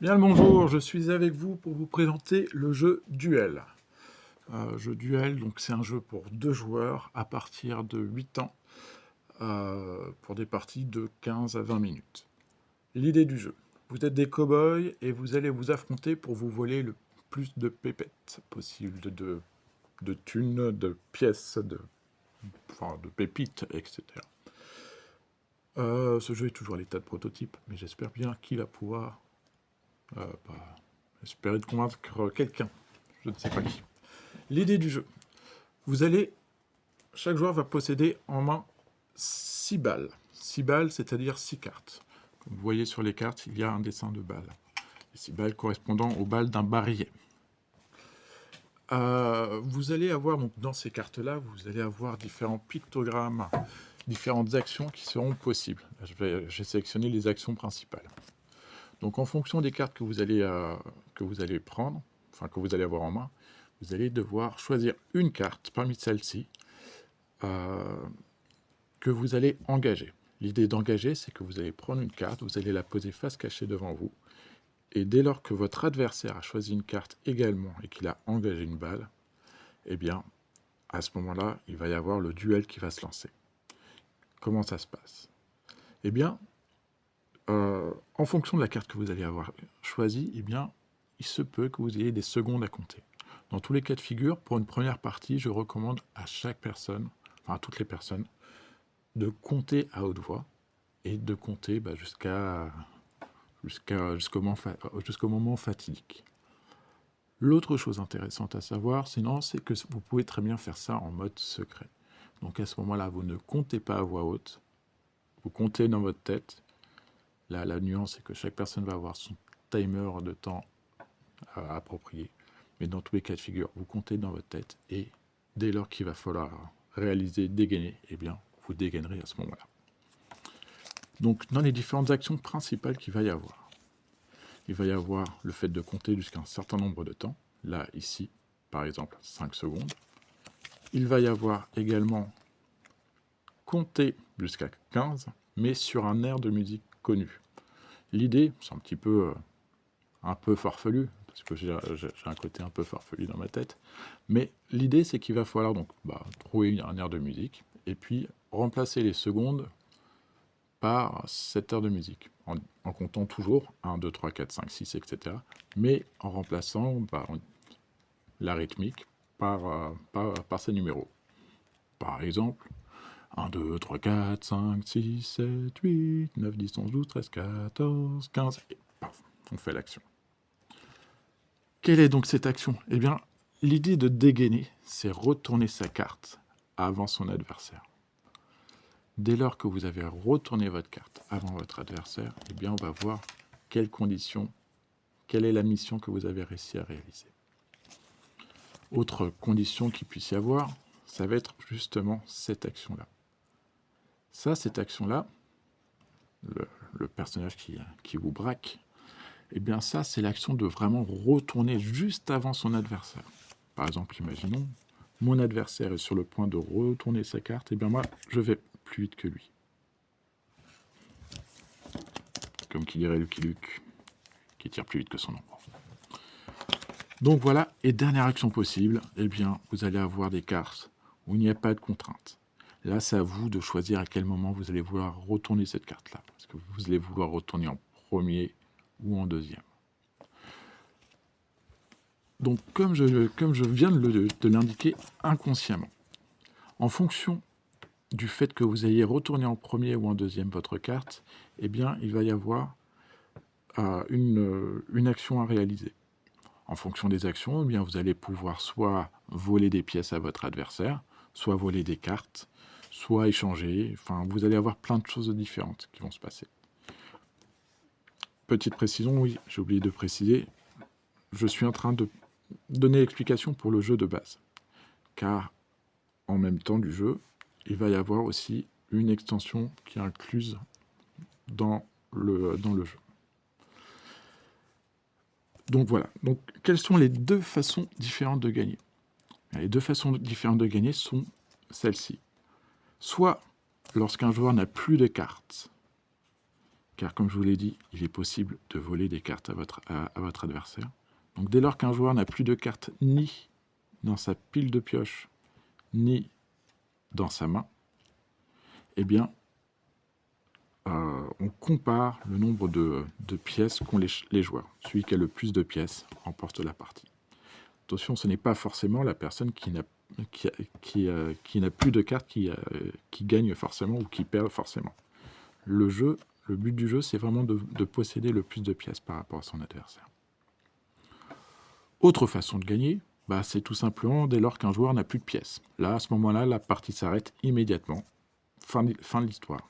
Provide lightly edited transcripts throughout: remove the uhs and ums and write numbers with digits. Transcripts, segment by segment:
Bien le bonjour, je suis avec vous pour vous présenter le jeu Duel. Jeu Duel, donc c'est un jeu pour 2 joueurs à partir de 8 ans, pour des parties de 15 à 20 minutes. L'idée du jeu, vous êtes des cow-boys et vous allez vous affronter pour vous voler le plus de pépettes possible, de thunes, de pièces, de pépites, etc. Ce jeu est toujours à l'état de prototype, mais j'espère bien qu'il va pouvoir espérer de convaincre quelqu'un, je ne sais pas qui. L'idée du jeu, chaque joueur va posséder en main 6 balles. 6 balles, c'est-à-dire 6 cartes. Comme vous voyez sur les cartes, il y a un dessin de balles. Les 6 balles correspondant aux balles d'un barillet. Vous allez avoir, donc, dans ces cartes-là, vous allez avoir différents pictogrammes, différentes actions qui seront possibles. J'ai sélectionné les actions principales. Donc en fonction des cartes que vous allez prendre, enfin que vous allez avoir en main, vous allez devoir choisir une carte parmi celles-ci que vous allez engager. L'idée d'engager, c'est que vous allez prendre une carte, vous allez la poser face cachée devant vous, et dès lors que votre adversaire a choisi une carte également et qu'il a engagé une balle, eh bien, à ce moment-là, il va y avoir le duel qui va se lancer. Comment ça se passe? Eh bien, en fonction de la carte que vous allez avoir choisie, eh bien, il se peut que vous ayez des secondes à compter. Dans tous les cas de figure, pour une première partie, je recommande à chaque personne, enfin à toutes les personnes, de compter à haute voix et de compter jusqu'au moment fatidique. L'autre chose intéressante à savoir, sinon, c'est que vous pouvez très bien faire ça en mode secret. Donc à ce moment-là, vous ne comptez pas à voix haute, vous comptez dans votre tête. Là, la nuance, c'est que chaque personne va avoir son timer de temps approprié. Mais dans tous les cas de figure, vous comptez dans votre tête et dès lors qu'il va falloir réaliser, dégainer, eh bien, vous dégainerez à ce moment-là. Donc, dans les différentes actions principales qu'il va y avoir, il va y avoir le fait de compter jusqu'à un certain nombre de temps. Là, ici, par exemple, 5 secondes. Il va y avoir également compter jusqu'à 15, mais sur un air de musique connu. L'idée, c'est un peu farfelu, parce que j'ai un côté un peu farfelu dans ma tête, mais l'idée, c'est qu'il va falloir donc trouver un air de musique, et puis remplacer les secondes par cette heure de musique, en comptant toujours 1, 2, 3, 4, 5, 6, etc., mais en remplaçant la rythmique par ces numéros. Par exemple, 1, 2, 3, 4, 5, 6, 7, 8, 9, 10, 11, 12, 13, 14, 15, et paf, on fait l'action. Quelle est donc cette action? Eh bien, l'idée de dégainer, c'est retourner sa carte avant son adversaire. Dès lors que vous avez retourné votre carte avant votre adversaire, eh bien, on va voir quelles conditions, quelle est la mission que vous avez réussi à réaliser. Autre condition qu'il puisse y avoir, ça va être justement cette action-là. Cette action-là, le personnage qui vous braque, eh bien ça, c'est l'action de vraiment retourner juste avant son adversaire. Par exemple, imaginons, mon adversaire est sur le point de retourner sa carte, et bien moi, je vais plus vite que lui. Comme qui dirait Lucky Luke, qui tire plus vite que son ombre. Donc voilà, et dernière action possible, eh bien, vous allez avoir des cartes où il n'y a pas de contrainte. Là, c'est à vous de choisir à quel moment vous allez vouloir retourner cette carte-là. Est-ce que vous allez vouloir retourner en premier ou en deuxième? Donc, comme je viens de l'indiquer inconsciemment, en fonction du fait que vous ayez retourné en premier ou en deuxième votre carte, eh bien, il va y avoir une action à réaliser. En fonction des actions, eh bien, vous allez pouvoir soit voler des pièces à votre adversaire, soit voler des cartes, soit échanger. Enfin, vous allez avoir plein de choses différentes qui vont se passer. Petite précision, oui, j'ai oublié de préciser, je suis en train de donner l'explication pour le jeu de base. Car en même temps du jeu, il va y avoir aussi une extension qui est incluse dans le jeu. Donc voilà. Donc, quelles sont les deux façons différentes de gagner? Les deux façons différentes de gagner sont celles-ci. Soit lorsqu'un joueur n'a plus de cartes, car comme je vous l'ai dit, il est possible de voler des cartes à votre adversaire. Donc dès lors qu'un joueur n'a plus de cartes ni dans sa pile de pioche, ni dans sa main, eh bien, on compare le nombre de pièces qu'ont les joueurs. Celui qui a le plus de pièces remporte la partie. Attention, ce n'est pas forcément la personne qui n'a plus de cartes qui gagne forcément ou qui perd forcément. Le but du jeu, c'est vraiment de posséder le plus de pièces par rapport à son adversaire. Autre façon de gagner, c'est tout simplement dès lors qu'un joueur n'a plus de pièces. Là, à ce moment-là, la partie s'arrête immédiatement. Fin de l'histoire.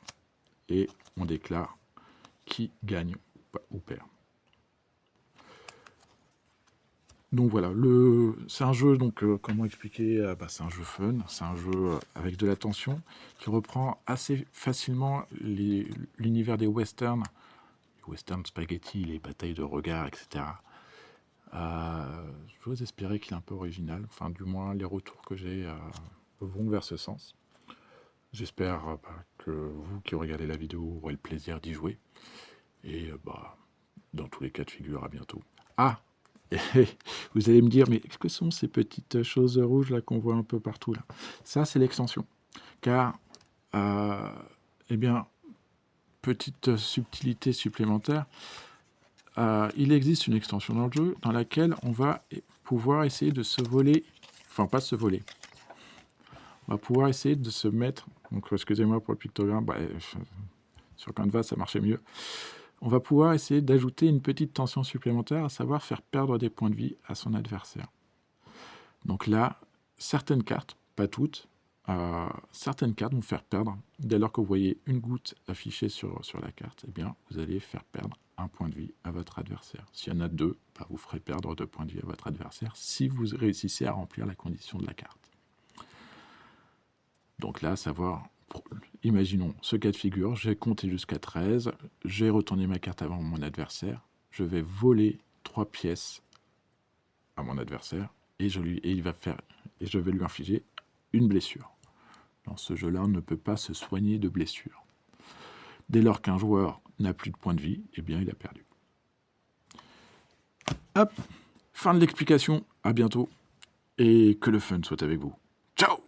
Et on déclare qui gagne ou perd. Donc voilà, c'est un jeu, donc comment expliquer, c'est un jeu fun, c'est un jeu avec de la tension, qui reprend assez facilement l'univers des westerns, les westerns spaghetti, les batailles de regard, etc. J'ose espérer qu'il est un peu original, enfin du moins les retours que j'ai vont vers ce sens. J'espère que vous qui regardez la vidéo aurez le plaisir d'y jouer. Et dans tous les cas de figure, à bientôt. Ah, et vous allez me dire, mais qu'est-ce que sont ces petites choses rouges là qu'on voit un peu partout là? Ça, c'est l'extension. Car, eh bien, petite subtilité supplémentaire, il existe une extension dans le jeu dans laquelle on va pouvoir essayer de se voler, enfin pas se voler, on va pouvoir essayer de se mettre, donc excusez-moi pour le pictogramme, sur Canva ça marchait mieux, on va pouvoir essayer d'ajouter une petite tension supplémentaire, à savoir faire perdre des points de vie à son adversaire. Donc là, certaines cartes, pas toutes, certaines cartes vont faire perdre, dès lors que vous voyez une goutte affichée sur la carte, eh bien, vous allez faire perdre un point de vie à votre adversaire. S'il y en a deux, vous ferez perdre 2 points de vie à votre adversaire si vous réussissez à remplir la condition de la carte. Donc là, savoir, imaginons ce cas de figure, j'ai compté jusqu'à 13, j'ai retourné ma carte avant mon adversaire, je vais voler 3 pièces à mon adversaire et je vais lui infliger une blessure. Dans ce jeu-là, on ne peut pas se soigner de blessures. Dès lors qu'un joueur n'a plus de points de vie, eh bien il a perdu. Hop, fin de l'explication, à bientôt, et que le fun soit avec vous. Ciao!